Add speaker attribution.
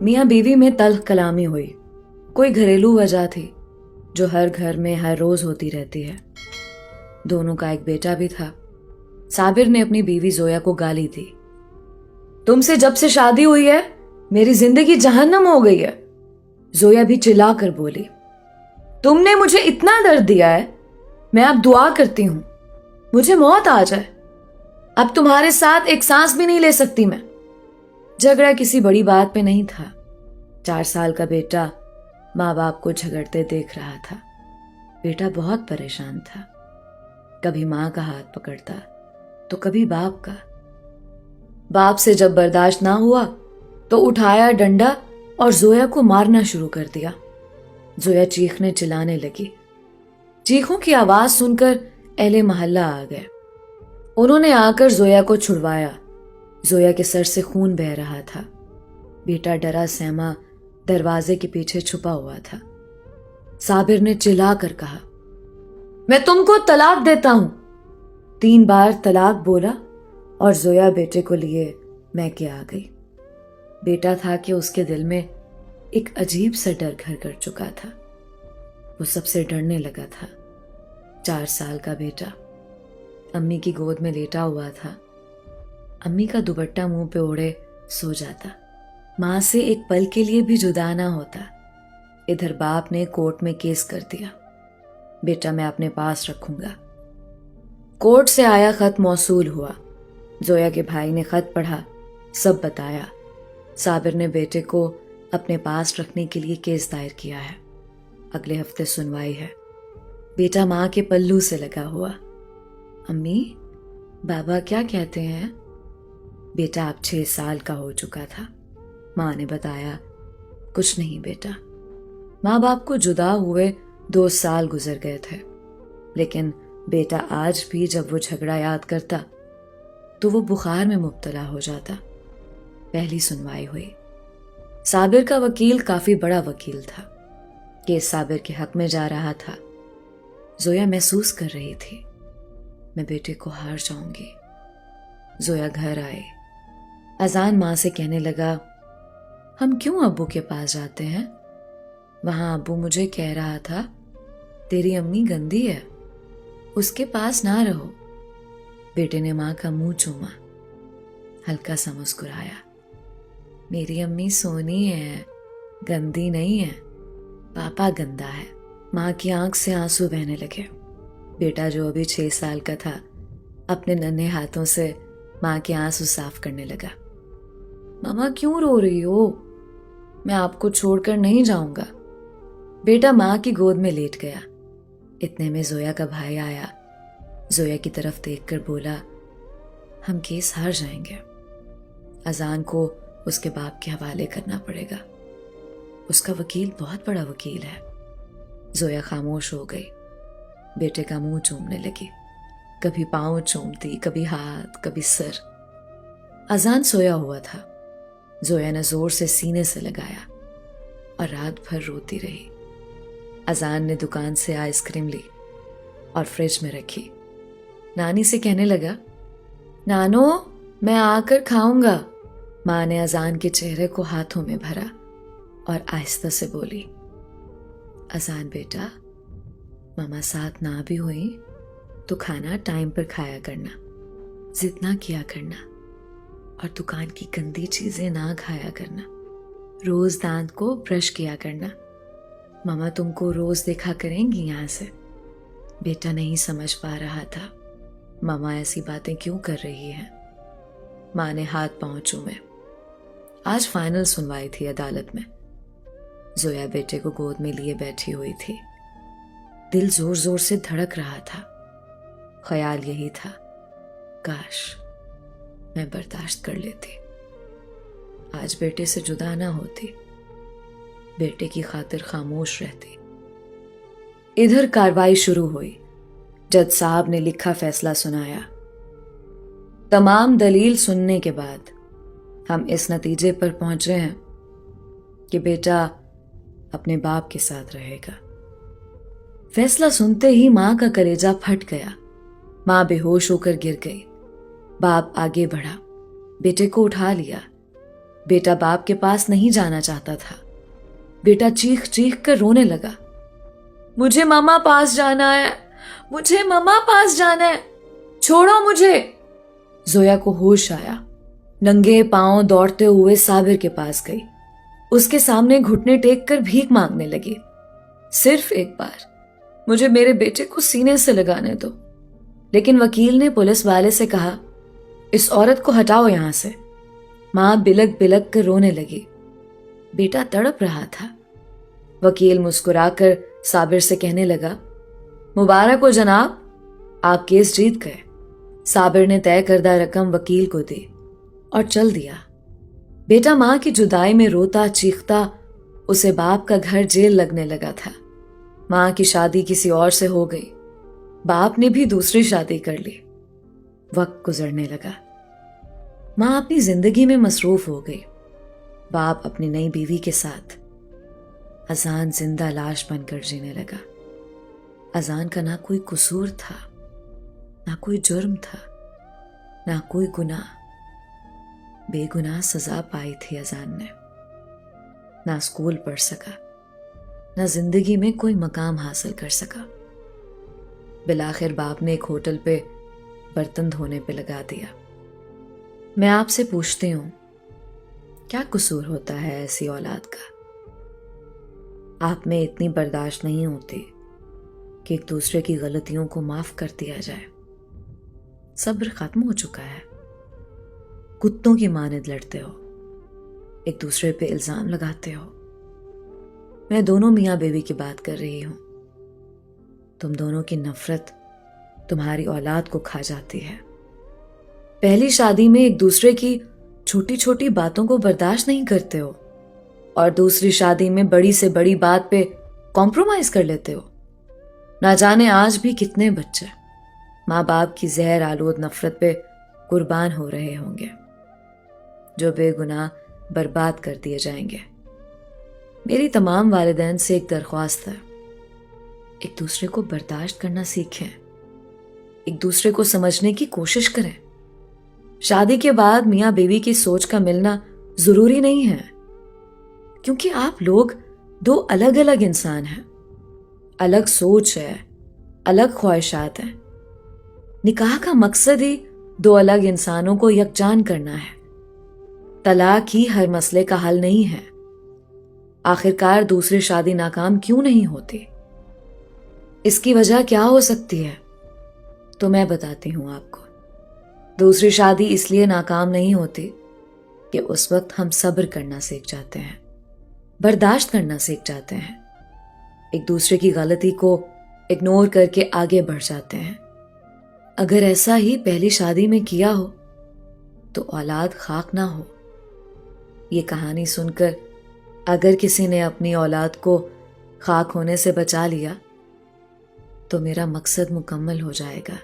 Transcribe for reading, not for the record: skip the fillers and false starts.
Speaker 1: मियाँ बीवी में तल्ख कलामी हुई। कोई घरेलू वजह थी जो हर घर में हर रोज होती रहती है। दोनों का एक बेटा भी था। साबिर ने अपनी बीवी जोया को गाली दी। तुमसे जब से शादी हुई है मेरी जिंदगी जहन्नम हो गई है। जोया भी चिल्ला कर बोली, तुमने मुझे इतना दर्द दिया है, मैं अब दुआ करती हूं मुझे मौत आ जाए। अब तुम्हारे साथ एक सांस भी नहीं ले सकती मैं। झगड़ा किसी बड़ी बात पे नहीं था। 4 साल का बेटा माँ बाप को झगड़ते देख रहा था। बेटा बहुत परेशान था। कभी माँ का हाथ पकड़ता तो कभी बाप का। बाप से जब बर्दाश्त ना हुआ तो उठाया डंडा और जोया को मारना शुरू कर दिया। जोया चीखने चिल्लाने लगी। चीखों की आवाज सुनकर अहले मोहल्ला आ गए। उन्होंने आकर जोया को छुड़वाया। जोया के सर से खून बह रहा था। बेटा डरा सहमा दरवाजे के पीछे छुपा हुआ था। साबिर ने चिल्ला कर कहा, मैं तुमको तलाक देता हूं। 3 बार तलाक बोला और जोया बेटे को लिए मैके आ गई। बेटा था कि उसके दिल में एक अजीब सा डर घर कर चुका था। वो सबसे डरने लगा था। 4 साल का बेटा अम्मी की गोद में लेटा हुआ था। अम्मी का दुपट्टा मुंह पे ओढ़े सो जाता। मां से एक पल के लिए भी जुदा ना होता। इधर बाप ने कोर्ट में केस कर दिया, बेटा मैं अपने पास रखूंगा। कोर्ट से आया खत मौसूल हुआ। जोया के भाई ने खत पढ़ा, सब बताया। साबिर ने बेटे को अपने पास रखने के लिए केस दायर किया है। अगले हफ्ते सुनवाई है। बेटा माँ के पल्लू से लगा हुआ। अम्मी, बाबा क्या कहते हैं? बेटा अब 6 साल का हो चुका था। माँ ने बताया, कुछ नहीं बेटा। माँ बाप को जुदा हुए 2 साल गुजर गए थे, लेकिन बेटा आज भी जब वो झगड़ा याद करता तो वो बुखार में मुब्तला हो जाता। पहली सुनवाई हुई। साबिर का वकील काफी बड़ा वकील था। केस साबिर के हक में जा रहा था। जोया महसूस कर रही थी, मैं बेटे को हार जाऊंगी। जोया घर आए। अजान माँ से कहने लगा, हम क्यों अब्बू के पास जाते हैं? वहां अब्बू मुझे कह रहा था तेरी अम्मी गंदी है, उसके पास ना रहो। बेटे ने माँ का मुंह चूमा, हल्का सा मुस्कुराया। मेरी अम्मी सोनी है, गंदी नहीं है, पापा गंदा है। माँ की आंख से आंसू बहने लगे। बेटा जो अभी 6 साल का था अपने नन्हे हाथों से माँ के आंसू साफ करने लगा। मामा क्यों रो रही हो? मैं आपको छोड़कर नहीं जाऊंगा। बेटा माँ की गोद में लेट गया। इतने में जोया का भाई आया। जोया की तरफ देखकर बोला, हम केस हार जाएंगे। अजान को उसके बाप के हवाले करना पड़ेगा। उसका वकील बहुत बड़ा वकील है। जोया खामोश हो गई। बेटे का मुंह चूमने लगी। कभी पांव चूमती, कभी हाथ, कभी सर। अजान सोया हुआ था। जोया ने जोर से सीने से लगाया और रात भर रोती रही। अजान ने दुकान से आइसक्रीम ली और फ्रिज में रखी। नानी से कहने लगा, नानो मैं आकर खाऊंगा। माँ ने अजान के चेहरे को हाथों में भरा और आहिस्ता से बोली, अजान बेटा, मामा साथ ना भी हुई तो खाना टाइम पर खाया करना, जिद ना किया करना और दुकान की गंदी चीजें ना खाया करना। रोज दांत को ब्रश किया करना। मामा तुमको रोज देखा करेंगी यहाँ से। बेटा नहीं समझ पा रहा था मामा ऐसी बातें क्यों कर रही है। माँ ने हाथ पांव चूमे। आज फाइनल सुनवाई थी अदालत में। जोया बेटे को गोद में लिए बैठी हुई थी। दिल जोर जोर से धड़क रहा था। ख्याल यही था, काश मैं बर्दाश्त कर लेती, आज बेटे से जुदा ना होती, बेटे की खातिर खामोश रहती। इधर कार्रवाई शुरू हुई। जज साहब ने लिखा फैसला सुनाया। तमाम दलील सुनने के बाद हम इस नतीजे पर पहुंचे हैं कि बेटा अपने बाप के साथ रहेगा। फैसला सुनते ही मां का कलेजा फट गया। मां बेहोश होकर गिर गई। बाप आगे बढ़ा, बेटे को उठा लिया। بیٹا باپ کے پاس نہیں جانا چاہتا تھا. بیٹا چیخ چیخ کر رونے لگا. مجھے ماما پاس جانا ہے, مجھے ماما پاس جانا ہے, چھوڑو مجھے. زویا کو ہوش آیا. ننگے پاؤں دوڑتے ہوئے صابر کے پاس گئی. اس کے سامنے گھٹنے ٹیک کر بھیک مانگنے لگی. صرف ایک بار مجھے میرے بیٹے کو سینے سے لگانے دو. لیکن وکیل نے پولیس والے سے کہا, اس عورت کو ہٹاؤ یہاں سے. ماں بلک بلک کر رونے لگی. بیٹا تڑپ رہا تھا. وکیل مسکرا کر صابر سے کہنے لگا, مبارک ہو جناب, آپ کیس جیت گئے. صابر نے طے کردہ رقم وکیل کو دی اور چل دیا. بیٹا ماں کی جدائی میں روتا چیختا اسے باپ کا گھر جیل لگنے لگا تھا. ماں کی شادی کسی اور سے ہو گئی. باپ نے بھی دوسری شادی کر لی. وقت گزرنے لگا. ماں اپنی زندگی میں مصروف ہو گئی. باپ اپنی نئی بیوی کے ساتھ. اذان زندہ لاش بن کر جینے لگا. اذان کا نہ کوئی قصور تھا, نہ کوئی جرم تھا, نہ کوئی گناہ. بے گناہ سزا پائی تھی اذان نے. نہ اسکول پڑھ سکا, نہ زندگی میں کوئی مقام حاصل کر سکا. بالآخر باپ نے ایک ہوٹل پہ برتن دھونے پہ لگا دیا. میں آپ سے پوچھتی ہوں, کیا قصور ہوتا ہے ایسی اولاد کا؟ آپ میں اتنی برداشت نہیں ہوتی کہ ایک دوسرے کی غلطیوں کو معاف کر دیا جائے. صبر ختم ہو چکا ہے. کتوں کی مانند لڑتے ہو, ایک دوسرے پہ الزام لگاتے ہو. میں دونوں میاں بیوی کی بات کر رہی ہوں. تم دونوں کی نفرت تمہاری اولاد کو کھا جاتی ہے. پہلی شادی میں ایک دوسرے کی چھوٹی چھوٹی باتوں کو برداشت نہیں کرتے ہو, اور دوسری شادی میں بڑی سے بڑی بات پہ کمپرومائز کر لیتے ہو. نہ جانے آج بھی کتنے بچے ماں باپ کی زہر آلود نفرت پہ قربان ہو رہے ہوں گے, جو بے گناہ برباد کر دیے جائیں گے. میری تمام والدین سے ایک درخواست ہے, ایک دوسرے کو برداشت کرنا سیکھیں, ایک دوسرے کو سمجھنے کی کوشش کریں. شادی کے بعد میاں بیوی کی سوچ کا ملنا ضروری نہیں ہے, کیونکہ آپ لوگ دو الگ الگ انسان ہیں. الگ سوچ ہے, الگ خواہشات ہیں. نکاح کا مقصد ہی دو الگ انسانوں کو یکجان کرنا ہے. طلاق ہی ہر مسئلے کا حل نہیں ہے. آخرکار دوسری شادی ناکام کیوں نہیں ہوتی؟ اس کی وجہ کیا ہو سکتی ہے؟ تو میں بتاتی ہوں آپ کو. دوسری شادی اس لیے ناکام نہیں ہوتی کہ اس وقت ہم صبر کرنا سیکھ جاتے ہیں, برداشت کرنا سیکھ جاتے ہیں, ایک دوسرے کی غلطی کو اگنور کر کے آگے بڑھ جاتے ہیں. اگر ایسا ہی پہلی شادی میں کیا ہو تو اولاد خاک نہ ہو. یہ کہانی سن کر اگر کسی نے اپنی اولاد کو خاک ہونے سے بچا لیا تو میرا مقصد مکمل ہو جائے گا.